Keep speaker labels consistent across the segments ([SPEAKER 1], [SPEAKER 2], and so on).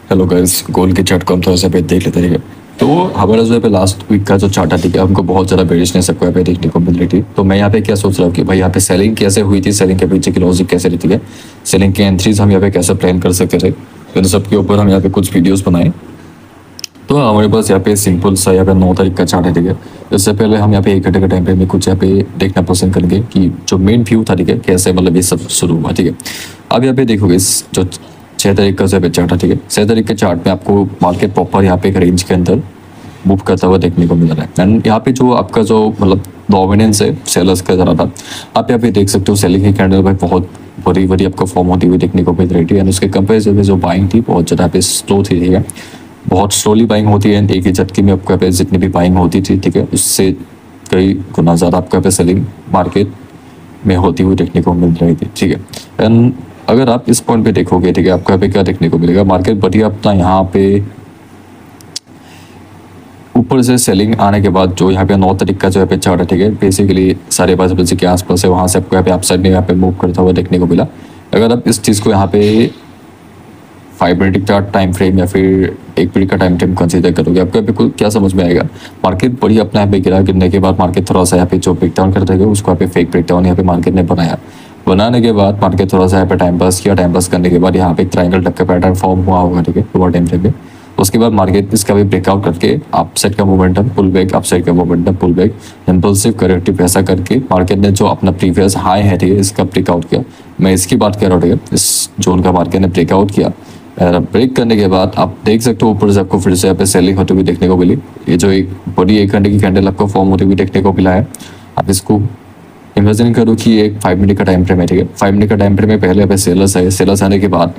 [SPEAKER 1] Hello guys, gold के chart को हम थोड़ा सा पे देख लेते हैं। तो हमारा जो है पे लास्ट वीक का जो चार्ट है, ठीक है, हमको बहुत ज़्यादा बेरिशनेस सबको यहाँ पे देखने को मिल रही थी। तो मैं यहाँ पे क्या सोच रहा हूँ कि भाई यहाँ पे सेलिंग कैसे हुई थी, सेलिंग के पीछे की लॉजिक कैसे रहती है, सेलिंग के एंट्रीज हम यहाँ पे कैसे प्लान कर सकते थे, इन सब के ऊपर हम यहाँ पे कुछ वीडियोस बनाए। तो हमारे पास यहाँ पे सिंपल सा यहाँ पे 9 तारीख का चार्ट है, ठीक है। इससे पहले हम यहाँ पे 1 घंटे का टाइम फ्रेम में कुछ यहाँ पे देखना पसंद करेंगे कि जो मेन व्यू था, ठीक है, कैसे मतलब ये सब शुरू हुआ, ठीक है। अब यहाँ पे देखोगे इस जो 6 तारीख का जो है चार्ट है, ठीक है, 6 तारीख के चार्ट में आपको मार्केट प्रॉपर यहाँ पे एक रेंज के अंदर मूव करता हुआ देखने को मिल रहा है। एंड यहाँ पे जो आपका जो मतलब डोमिनेंस है सेलर्स का ज़रा था, आप यहाँ पे देख सकते हो सेलिंग की कैंडल भाई बहुत बड़ी बड़ी आपको फॉर्म होती हुई देखने को मिल रही थी। एंड उसके कंपेरिजन में जो बाइंग थी बहुत ज़्यादा पे स्लो थी, ठीक है, बहुत स्लोली बाइंग होती है। एक ही झटके में आपको यहाँ पे जितनी भी बाइंग होती थी, ठीक है, उससे कई गुना ज़्यादा आपको यहाँ पे सेलिंग मार्केट में होती हुई देखने को मिल रही थी, ठीक है। एंड अगर आप इस पॉइंट पे देखोगे, ठीक है, आपको यहाँ पे क्या देखने को मिलेगा, मार्केट बढ़िया अपना यहाँ पे ऊपर से सेलिंग आने के बाद जो यहाँ पे 9 तारीख का जो यहाँ पे चार्ट है, ठीक है, बेसिकली 5:30 के आसपास है, वहाँ से आपको यहाँ पे अपसाइड में यहाँ पे मूव करता हुआ देखने को मिला। अगर आप इस चीज़ को यहाँ पे 5 मिनट का टाइम फ्रेम या फिर 1 मिनट का टाइम फ्रेम कंसीडर करोगे, आपको यहाँ पे कुल क्या समझ में आएगा, मार्केट बढ़िया अपना यहाँ पे गिरा, गिरने के बाद मार्केट थोड़ा सा यहाँ पे जो ब्रेकडाउन करता है उसको यहाँ पे फेक ब्रेकडाउन यहाँ पे मार्केट ने बनाने के बाद मार्केट थोड़ा सा यहाँ पे टाइम पास किया, टाइम पास करने के बाद यहाँ पे एक ट्रायंगल टक का पैटर्न फॉर्म हुआ होगा, ठीक है, ओवर टाइम फ्रेम में। उसके बाद मार्केट इसका भी ब्रेकआउट करके अपसाइड का मोमेंटम पुल बैक, अपसाइड का momentum pull back, impulsive corrective ऐसा करके मार्केट ने जो अपना प्रीवियस हाई है, ठीक है, इसका ब्रेकआउट किया। मैं इसकी बात कर रहा हूँ, ठीक है, इस जोन का मार्केट ने ब्रेकआउट किया। ब्रेक करने के बाद आप देख सकते हो ऊपर से आपको फिर से यहाँ पे सेलिंग होती हुई देखने को मिली। ये जो एक बड़ी 1 घंटे की कैंडल आपको फॉर्म होती हुई देखने को मिला है, आप इसको इमेजिन करो कि एक 5 मिनट का टाइम फ्रेम है, ठीक है। 5 मिनट का टाइम फ्रेम में पहले यहाँ पे सेलर्स आए, सेलर्स आने के बाद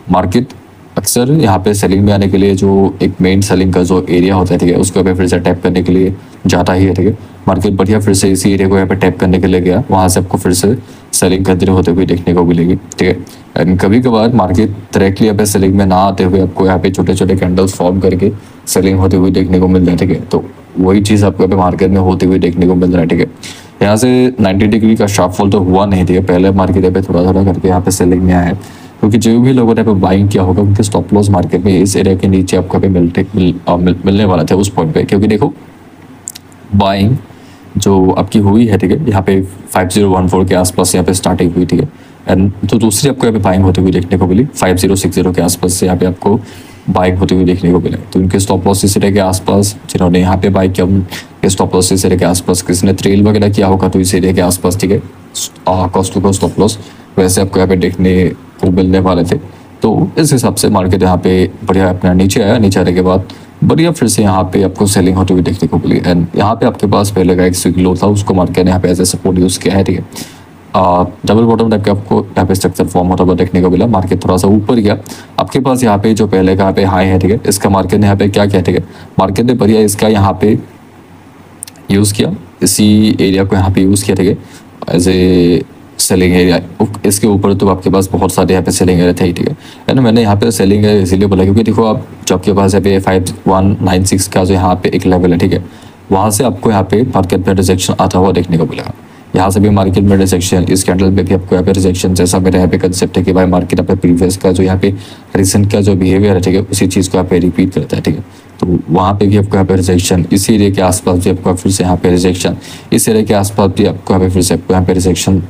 [SPEAKER 1] मार्केट अक्सर यहाँ पे सेलिंग में आने के लिए जो एक मेन सेलिंग का जो एरिया होता है, ठीक है, उसको यहाँ पे फिर से टैप करने के लिए जाता ही है, ठीक है। मार्केट बढ़िया फिर से इसी एरिया को यहाँ पे टैप करने के लिए गया, वहाँ से आपको फिर से सेलिंग करते होते हुए देखने को मिलेगी, ठीक है। एंड कभी कभार मार्केट डायरेक्टली यहाँ पे सेलिंग में ना आते हुए आपको यहाँ पे छोटे छोटे कैंडल्स फॉर्म करके सेलिंग होते हुए देखने को मिल रहा है, ठीक है। तो वही चीज़ आपको यहाँ पे मार्केट में होते हुए देखने को मिल रहा है, ठीक है। यहाँ से 90 डिग्री का शार्प फॉल तो हुआ नहीं, ठीक है, पहले मार्केट यहाँ पे थोड़ा थोड़ा करके यहाँ पे सेलिंग में आया है, क्योंकि जो भी लोगों ने यहाँ पे बाइंग किया होगा उनके स्टॉप लॉस मार्केट में इस एरिया के नीचे आपको यहाँ पे मिलने वाला था उस पॉइंट पे। क्योंकि देखो बाइंग जो आपकी हुई है, ठीक है, यहाँ पे 5014 के आसपास यहाँ पे स्टार्टिंग हुई, ठीक है। एंड तो दूसरी आपको यहाँ पे बाइंग होती हुई देखने को मिली 5060 के आसपास से यहाँ पे आपको बाइंग होती हुई देखने को मिला। तो उनके स्टॉप लॉस इस एरिया के आसपास, जिन्होंने यहाँ पे बाइक किया उनके स्टॉप लॉस इस एरिया के आसपास, किसी ने ट्रेल वगैरह किया होगा तो इस एरिया के आसपास, ठीक है, cost to cost stop loss वैसे आपको यहाँ पे देखने को मिलने वाले थे। तो इस हिसाब से मार्केट यहाँ पे बढ़िया अपना नीचे आया, नीचे आने के बाद बढ़िया फिर से यहाँ पे आपको सेलिंग होती हुई देखने को मिली। एंड यहाँ पे आपके पास पहले का एक स्विंग लो था, उसको मार्केट ने यहाँ पे एज ए सपोर्ट यूज़ किया है, ठीक है। डबल बॉटम टाइप का आपको यहाँ पे स्ट्रक्चर फॉर्म होता हुआ देखने को मिला। मार्केट थोड़ा सा ऊपर गया, आपके पास यहाँ पे जो पहले का यहाँ पे हाई है, ठीक है, इसका मार्केट ने यहाँ पे क्या किया, ठीक है, मार्केट ने बढ़िया इसका यहाँ पे यूज़ किया, इसी एरिया को यहाँ पे यूज़ किया, ठीक है, एज ए सेलिंग एरिया। इसके ऊपर तो आपके पास बहुत सारे यहाँ पे सेलिंग एरिया थे, ठीक है। एंड मैंने यहाँ पे सेलिंग एरिया इसीलिए बोला क्योंकि देखो आप जो आपके पास यहाँ पे 5196 का जो यहाँ पे एक लेवल है, ठीक है, वहाँ से आपको यहाँ पे मार्केट में रिजेक्शन आता हुआ देखने को मिलेगा। यहाँ से भी मार्केट में रिजेक्शन, इस कैंडल में भी आपको यहाँ पे रिजेक्शन, जैसा मेरा यहाँ पे कंसेप्ट है कि भाई मार्केट यहाँ पे प्रीवियस का जो यहाँ पे रिसेंट का जो बिहेवियर है, ठीक है, उसी चीज़ को यहाँ पे रिपीट करता है, ठीक है। तो वहाँ पे भी आपको यहाँ पे रिजेक्शन, इसी एरिया के आसपास भी आपको फिर से यहाँ पे रिजेक्शन, इस एरिया के आसपास भी आपको यहाँ पे फिर से आपको यहाँ पे रिजेक्शन,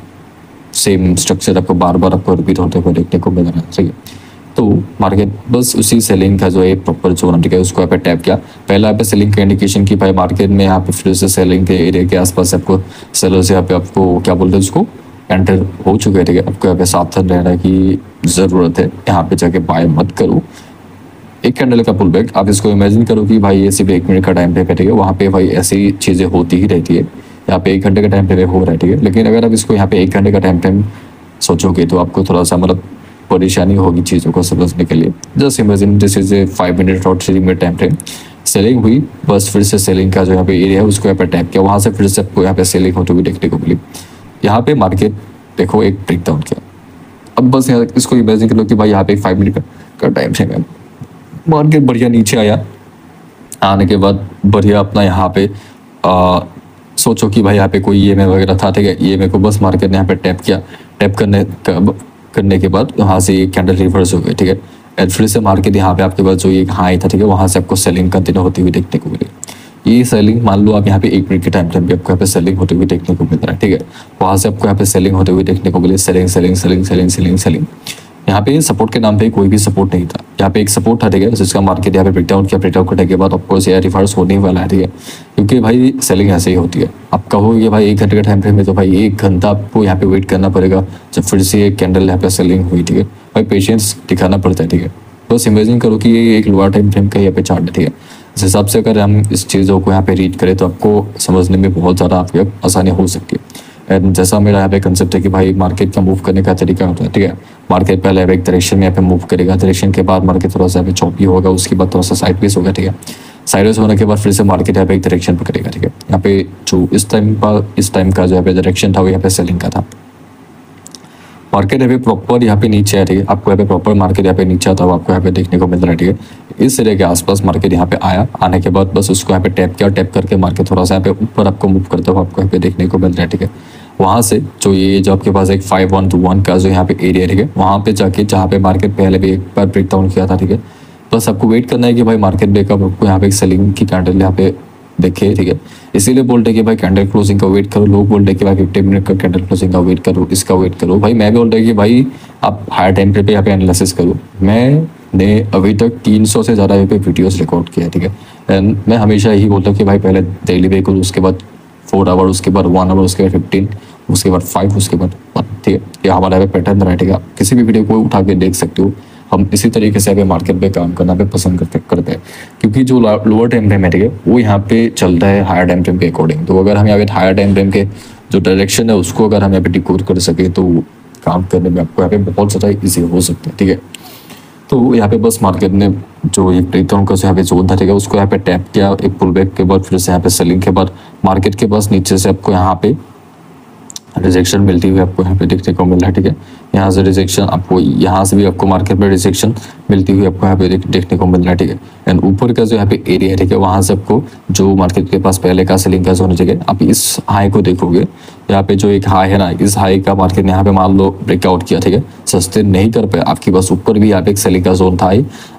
[SPEAKER 1] सेम स्ट्रक्चर आपको बार बार आपको रिपीट होते हुए देखने को मिल रहा है, ठीक है। तो मार्केट बस उसी सेलिंग का जो है प्रॉपर जोन, ठीक है, उसको यहाँ पे टैप किया। पहला यहाँ पे सेलिंग का इंडिकेशन की भाई मार्केट में यहाँ पे फिर से सेलिंग के एरिया के आसपास आपको सेलर्स यहाँ पे आपको क्या बोलते हैं उसको एंटर हो चुके हैं, ठीक है। आपको यहाँ पे सावधान रहने की ज़रूरत है, यहाँ पे जाके बाय मत करो। एक कैंडल का पुल बैक, आप इसको इमेजिन करो कि भाई ये सिर्फ 1 मिनट का टाइम फ्रेम है, ठीक है, वहाँ पे भाई ऐसी चीज़ें होती ही रहती है। यहाँ पे 1 घंटे का टाइम फ्रेम हो रहा है, ठीक है, लेकिन अगर आप इसको यहाँ पे 1 घंटे का टाइम फ्रेम सोचोगे तो आपको थोड़ा सा मतलब परेशानी होगी चीज़ों को समझने के लिए। Just imagine this is a 5 minute और 3 मिनट टाइम फ्रेम, सेलिंग हुई, बस फिर से सेलिंग का जो यहाँ पे एरिया है उसको यहाँ पे टैप किया, वहाँ से फिर से आपको यहाँ पे सेलिंग होते हुए देखने को मिली। यहाँ पे मार्केट देखो एक ब्रेकडाउन किया। अब बस यहाँ इसको इमेजिन करो कि भाई यहाँ पे 5 मिनट का टाइम फ्रेम है, मार्केट बढ़िया नीचे आया, आने के बाद बढ़िया अपना यहाँ पे सोचो कि भाई यहाँ पे कोई ईएमआई वगैरह था, ठीक है, ईएमआई को बस मार्केट ने यहाँ पे टैप किया, टैप करने के बाद यहाँ से कैंडल रिवर्स हो गए, ठीक है। एंड फिर से मार्केट यहाँ पे आपके पास जो एक हाई था, ठीक है, वहाँ से आपको सेलिंग कंटिन्यू होती हुई देखने को मिली। ये सेलिंग मान लो आप यहाँ पे 1 मिनट के टाइम फ्रेम पे आपको यहाँ पे सेलिंग होते हुए देखने को मिल रहा है, ठीक है, वहाँ से आपको यहाँ पे सेलिंग होते हुए देखने को मिली, selling selling selling selling selling selling. यहाँ पे सपोर्ट के नाम पे कोई भी सपोर्ट नहीं था, यहाँ पे एक सपोर्ट था, ठीक है, जिसका मार्केट यहाँ पे ब्रेकडाउन किया, ब्रेकडाउन करने के बाद आपको शेयर रिवर्स होने ही वाला है, ठीक है, क्योंकि भाई सेलिंग ऐसे ही होती है। आप कहोगे भाई 1 घंटे का टाइम फ्रेम में, तो भाई 1 घंटा आपको यहाँ पे वेट करना पड़ेगा जब फिर से एक कैंडल यहाँ पे सेलिंग हुई, ठीक है, भाई पेशेंस दिखाना पड़ता है, ठीक है। बस इमेजिन करो कि ये एक लोअर टाइम फ्रेम का यहाँ पे चार्ट है, ठीक है। इस हिसाब से अगर हम इस चीज़ों को यहाँ पे रीड करें तो आपको समझने में बहुत ज़्यादा आपकी आसानी हो सकती है। एंड जैसा मेरा यहाँ पे कंसेप्ट है कि भाई मार्केट का मूव करने का तरीका होता है, ठीक है, मार्केट पहले एक डायरेक्शन में यहाँ पे मूव करेगा, डायरेक्शन के बाद मार्केट थोड़ा सा यहाँ पे चौपी होगा, उसके बाद थोड़ा सा साइडवेज होगा, ठीक है, साइडवेज होने के बाद फिर से मार्केट यहाँ पे एक डायरेक्शन पकड़ेगा, ठीक है। यहाँ पे जो इस टाइम का जो यहाँ पे डायरेक्शन था वो यहाँ पे सेलिंग का था। मार्केट यहाँ पे प्रॉपर यहाँ पे नीचे है, ठीक है, आपको यहाँ पे प्रॉपर मार्केट यहाँ पे नीचे आता हुआ आपको यहाँ पे देखने को मिल रहा है, ठीक है। इस एरिया के आसपास मार्केट यहाँ पे आया, आने के बाद बस उसको यहाँ पे टैप किया, टैप करके मार्केट थोड़ा सा यहाँ पे ऊपर आपको मूव करता हुआ आपको यहाँ पे देखने को मिल रहा है, ठीक है। वहाँ से जो आपके पास एक 5121 का जो यहाँ पे एरिया, ठीक है, वहाँ पे जाके जहाँ पे मार्केट पहले भी एक बार ब्रेक डाउन किया था, ठीक है, बस आपको वेट करना है कि भाई मार्केट ब्रेकअप आपको यहाँ पे एक सेलिंग की कैंडल यहाँ पे देखे, ठीक है। इसीलिए बोलते हैं कि भाई कैंडल क्लोजिंग का वेट करो, लोग बोलते हैं कि भाई 50 मिनट का कैंडल क्लोजिंग का वेट करो, इसका वेट करो। भाई मैं भी बोलता हूँ कि भाई आप हायर टाइम पे यहाँ पे एनालिसिस करो। मैंने अभी तक 300 से ज़्यादा यहाँ पे वीडियोस रिकॉर्ड किया है, ठीक है। एंड मैं हमेशा यही बोलता हूँ कि भाई पहले डेली पे करो, उसके बाद 4 आवर, उसके बाद 1 आवर, उसके बाद 15, उसके बाद 5, उसके बाद 1, ठीक है। ये हमारा यहाँ पे पैटर्न रहा है, ठीक है। आप किसी भी वीडियो को उठा के देख सकते हो। हम इसी तरीके से मार्केट पे काम करना पे पसंद करते हैं, क्योंकि जो लोअर टाइम फ्रेम है, ठीक है, वो यहाँ पे चलता है हायर टाइम फ्रेम के अकॉर्डिंग। तो अगर हम यहाँ पे हायर टाइम फ्रेम के जो डायरेक्शन है उसको अगर हम यहाँ पे डिकोड कर सके तो काम करने में आपको यहाँ पे बहुत ज़्यादा ईजी हो सकता है, ठीक है। तो यहाँ पे बस मार्केट ने जो एक ब्रेकडाउन का यहाँ पे जोन था, ठीक है, उसको यहाँ पे टैप किया, एक पुल बैक के बाद फिर से यहाँ पे सेलिंग के बाद मार्केट के पास नीचे से आपको यहाँ पे रिजेक्शन मिलती हुई आपको यहाँ पे देखने को मिल रहा है, ठीक है। यहाँ से रिजेक्शन आपको, यहाँ से भी आपको मार्केट में रिजेक्शन मिलती हुई आपको यहाँ पे देखने को मिल रहा है, ठीक है। एंड ऊपर का जो यहाँ पे एरिया है, ठीक है, वहाँ से आपको जो मार्केट के पास पहले का सेलिंग का जोन है, ठीक है, आप इस हाई को देखोगे, यहाँ पे जो एक हाई है ना, इस हाई का मार्केट ने यहाँ पे मान लो ब्रेकआउट किया, ठीक है, सस्टेन नहीं कर पाया, आपके पास ऊपर भी यहाँ पे एक सेलिंग का जोन था,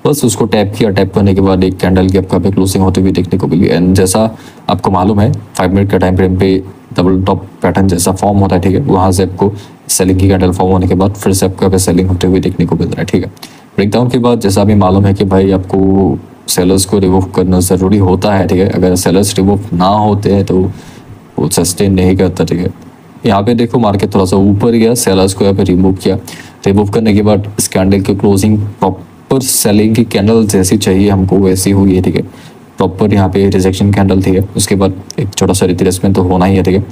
[SPEAKER 1] बस उसको टैप किया, टैप करने के बाद एक कैंडल की आपको यहाँ पे क्लोजिंग होते हुए देखने को मिली। एंड जैसा आपको मालूम है 5 मिनट का टाइम फ्रेम पे डबल टॉप पैटर्न जैसा फॉर्म होता है, ठीक है, वहाँ से आपको सेलिंग की कैंडल फॉर्म होने के बाद फिर से आपको यहाँ पे सेलिंग होते हुए देखने को मिल रहा है, ठीक है। ब्रेकडाउन के बाद जैसा भी मालूम है कि भाई आपको सेलर्स को रिमूव करना ज़रूरी होता है, ठीक है। अगर सेलर्स रिमूव ना होते हैं तो वो सस्टेन नहीं करता, ठीक है। यहाँ पे देखो मार्केट थोड़ा सा ऊपर गया, सेलर्स को यहाँ पे रिमूव किया, रिमूव करने के बाद इस कैंडल की क्लोजिंग प्रॉपर सेलिंग की कैंडल जैसी चाहिए हमको वैसी हुई है, ठीक है। प्रॉपर यहाँ पे रिजेक्शन कैंडल थी, उसके बाद एक छोटा सा रिट्रेसमेंट तो होना ही है, ठीक है।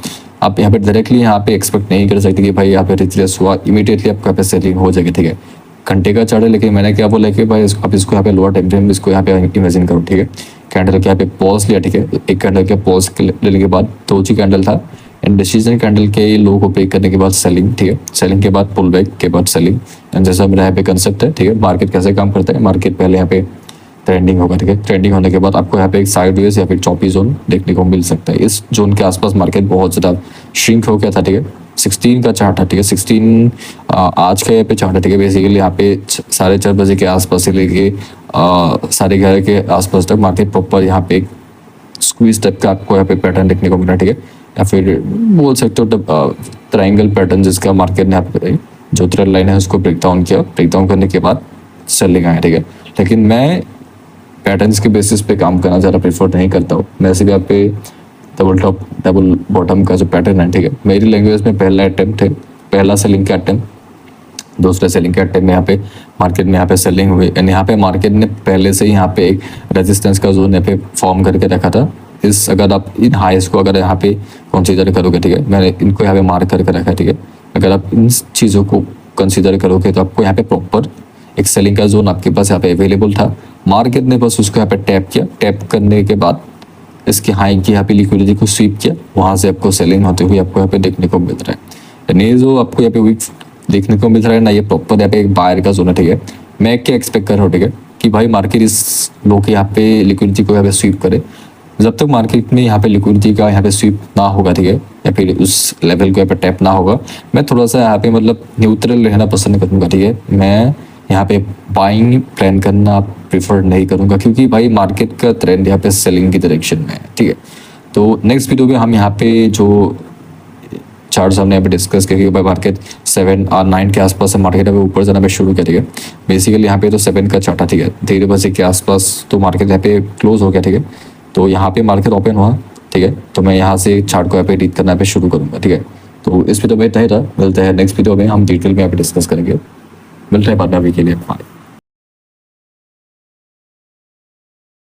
[SPEAKER 1] आप यहाँ पे डायरेक्टली यहाँ पे एक्सपेक्ट नहीं कर सकते कि भाई यहाँ पे रिट्रेस हुआ इमीडिएटली आपको यहाँ पे सेलिंग हो जाएगी, ठीक है। घंटे का चार्ट है, लेकिन मैंने क्या बोला कि भाई आप इसको यहाँ पे लोअर टाइम फ्रेम इसको यहाँ पे इमेजिन करो, ठीक है। कैंडल के यहाँ पे पॉज लिया, ठीक है, एक कैंडल के पॉज लेने के बाद तो जी कैंडल था, एंड डिसीजन कैंडल के लो को ब्रेक करने के बाद सेलिंग, ठीक है, सेलिंग के बाद पुल बैक के बाद सेलिंग। एंड जैसा मेरा यहाँ पे कंसेप्ट है, ठीक है, मार्केट कैसे काम करता है, मार्केट पहले यहाँ पे ट्रेंडिंग होगा, ठीक है, ट्रेंडिंग होने के बाद आपको यहाँ पे एक साइडवेज या फिर चॉपी जोन देखने को मिल सकता है। इस जोन के आसपास मार्केट बहुत ज़्यादा श्रिंक हो गया था, ठीक है। 16 का चार्ट है, ठीक है, 16 आज का यहाँ पे चार्ट है, ठीक है। बेसिकली यहाँ पे 4:30 बजे के आसपास से लेके 11:30 के आसपास तक मार्केट प्रॉपर यहाँ पे एक स्क्वीज टाइप का आपको यहाँ पे पैटर्न देखने को मिल रहा है, ठीक है, या फिर बोल सकते हो ट्राइंगल पैटर्न, जिसका मार्केट ने यहाँ पे जो थ्रेड लाइन है उसको ब्रेक डाउन किया, ब्रेक डाउन करने के बाद सेलिंग आया, ठीक है। लेकिन मैं पैटर्न्स के बेसिस पे काम करना ज़्यादा प्रेफर नहीं करता हूँ। वैसे भी यहाँ पे डबल टॉप डबल बॉटम का जो पैटर्न है, ठीक है, मेरी लैंग्वेज में पहला अटेम्प्ट है, पहला सेलिंग का अटेम्प्ट, दूसरे सेलिंग के अटेम्प्ट में यहाँ पे मार्केट में यहाँ पे सेलिंग हुई। एंड यहाँ पे मार्केट ने पहले से ही यहाँ पे एक रेजिस्टेंस का जोन यहाँ पे फॉर्म करके रखा था। इस अगर आप इन हाइस को अगर यहाँ पे कंसीडर करोगे, ठीक है, मैंने इनको यहाँ पे मार्क करके रखा है, ठीक है। अगर आप इन चीज़ों को कंसीडर करोगे तो आपको यहाँ पे प्रॉपर एक सेलिंग का जोन आपके पास यहाँ पे अवेलेबल था। मार्केट ने बस उसको यहाँ पे टैप किया, टैप करने के बाद इसकी हाई की यहाँ पे लिक्विडिटी को स्वीप किया, वहाँ से आपको सेलिंग होते हुए आपको यहाँ पे देखने को मिल रहा है। यानी जो आपको यहाँ पे वीक देखने को मिल रहा है ना, ये प्रॉपर यहाँ पे एक बायर का जोन है, ठीक है। मैं क्या एक्सपेक्ट कर रहा हूँ, ठीक है, कि भाई मार्केट इस लो के यहाँ पे लिक्विडिटी को यहाँ पे स्वीप करे। जब तक मार्केट में यहाँ पे लिक्विडिटी का यहाँ पे स्वीप ना होगा, ठीक है, या फिर उस लेवल को यहाँ पे टैप ना होगा, मैं थोड़ा सा यहाँ पे मतलब न्यूट्रल रहना पसंद करूँगा, ठीक है। मैं यहाँ पे बाइंग प्लान करना प्रेफर नहीं करूँगा, क्योंकि भाई मार्केट का ट्रेंड यहाँ पे सेलिंग की डायरेक्शन में है, ठीक है। तो नेक्स्ट वीडियो में हम यहाँ पे जो चार्ट्स हमने यहाँ पे डिस्कस किया कि भाई मार्केट 7 और 9 के आसपास से मार्केट अभी ऊपर जाना पे शुरू किया, ठीक है। बेसिकली यहाँ पे तो 7 का चार्ट था, ठीक है। 3 बजे के आसपास तो मार्केट यहाँ पे क्लोज हो गया, ठीक है। तो यहाँ पे मार्केट ओपन हुआ, ठीक है। तो मैं यहाँ से चार्ट को यहाँ पे रीड करना पे शुरू करूँगा, ठीक है। तो इस वीडियो में इतना ही था, मिलते हैं नेक्स्ट वीडियो में, हम डिटेल में यहाँ पे डिस्कस करेंगे। मिलते हैं बाद में, अभी के लिए बाय।